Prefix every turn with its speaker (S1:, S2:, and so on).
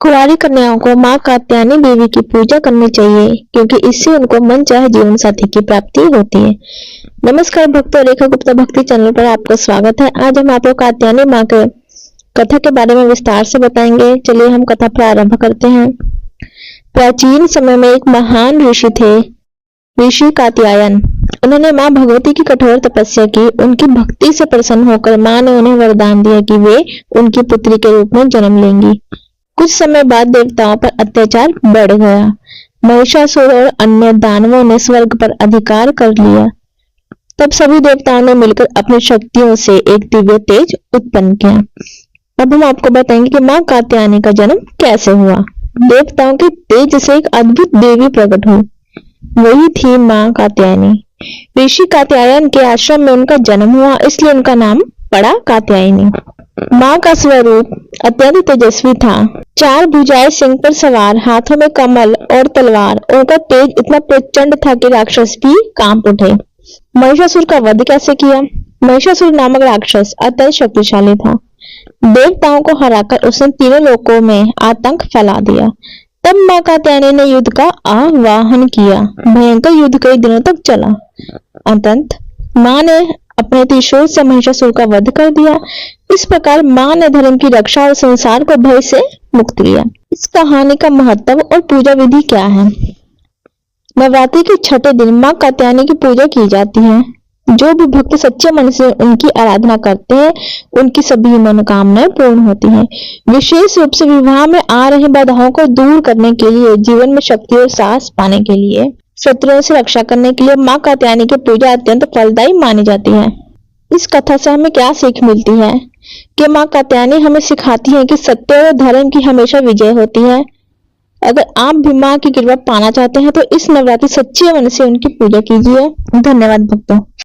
S1: कुंवारी कन्याओं को मां कात्यायनी देवी की पूजा करनी चाहिए क्योंकि इससे उनको मनचाहे जीवन साथी की प्राप्ति होती है। नमस्कार भक्तों, रेखा गुप्ता भक्ति चैनल पर आपका स्वागत है। आज हम आपको कात्यायनी मां के कथा के बारे में विस्तार से बताएंगे। चलिए हम कथा प्रारंभ करते हैं। प्राचीन समय में एक महान ऋषि थे, ऋषि कात्यायन। उन्होंने मां भगवती की कठोर तपस्या की। उनकी भक्ति से प्रसन्न होकर मां ने उन्हें वरदान दिया कि वे उनकी पुत्री के रूप में जन्म लेंगी। कुछ समय बाद देवताओं पर अत्याचार बढ़ गया। महिषासुर और अन्य दानवों ने स्वर्ग पर अधिकार कर लिया। तब सभी देवताओं ने मिलकर अपनी शक्तियों से एक दिव्य तेज उत्पन्न किया। अब हम आपको बताएंगे कि मां कात्यायनी का जन्म कैसे हुआ। देवताओं के तेज से एक अद्भुत देवी प्रकट हुई, वही थी मां कात्यायनी। ऋषि कात्यायन के आश्रम में उनका जन्म हुआ, इसलिए उनका नाम पड़ा कात्यायनी। मां का स्वरूप अत्यंत तेजस्वी था। चार भुजाएं सिंह पर सवार, हाथों में कमल और तलवार। उनका तेज इतना प्रचंड था कि राक्षस भी कांप उठे। महिषासुर का वध कैसे किया? महिषासुर नामक राक्षस अत्यंत शक्तिशाली था। देवताओं को हराकर उसने तीनों लोकों में आतंक फैला दिया। तब मां कात्यायनी ने युद्ध का आह्वान किया। भयंकर युद्ध कई दिनों तक चला। अंततः मां ने अपने त्रिशूल से महिषासुर का वध कर दिया। इस प्रकार मां ने धर्म की रक्षा और संसार को भय से मुक्त किया। इस कहानी का महत्व और पूजा विधि क्या है? नवरात्रि के छठे दिन मां कात्यायनी की पूजा की जाती है। जो भी भक्त सच्चे मन से उनकी आराधना करते हैं, उनकी सभी मनोकामनाएं पूर्ण होती हैं। विशेष रूप से विवाह में आ रही बाधाओं को दूर करने के लिए, जीवन में शक्ति और साहस पाने के लिए, शत्रुओं से रक्षा करने के लिए मां कात्यायनी की पूजा अत्यंत फलदायी मानी जाती है। इस कथा से हमें क्या सीख मिलती है? कि मां कात्यायनी हमें सिखाती है कि सत्य और धर्म की हमेशा विजय होती है। अगर आप भी मां की कृपा पाना चाहते हैं तो इस नवरात्रि सच्चे मन से उनकी पूजा कीजिए। धन्यवाद भक्तों।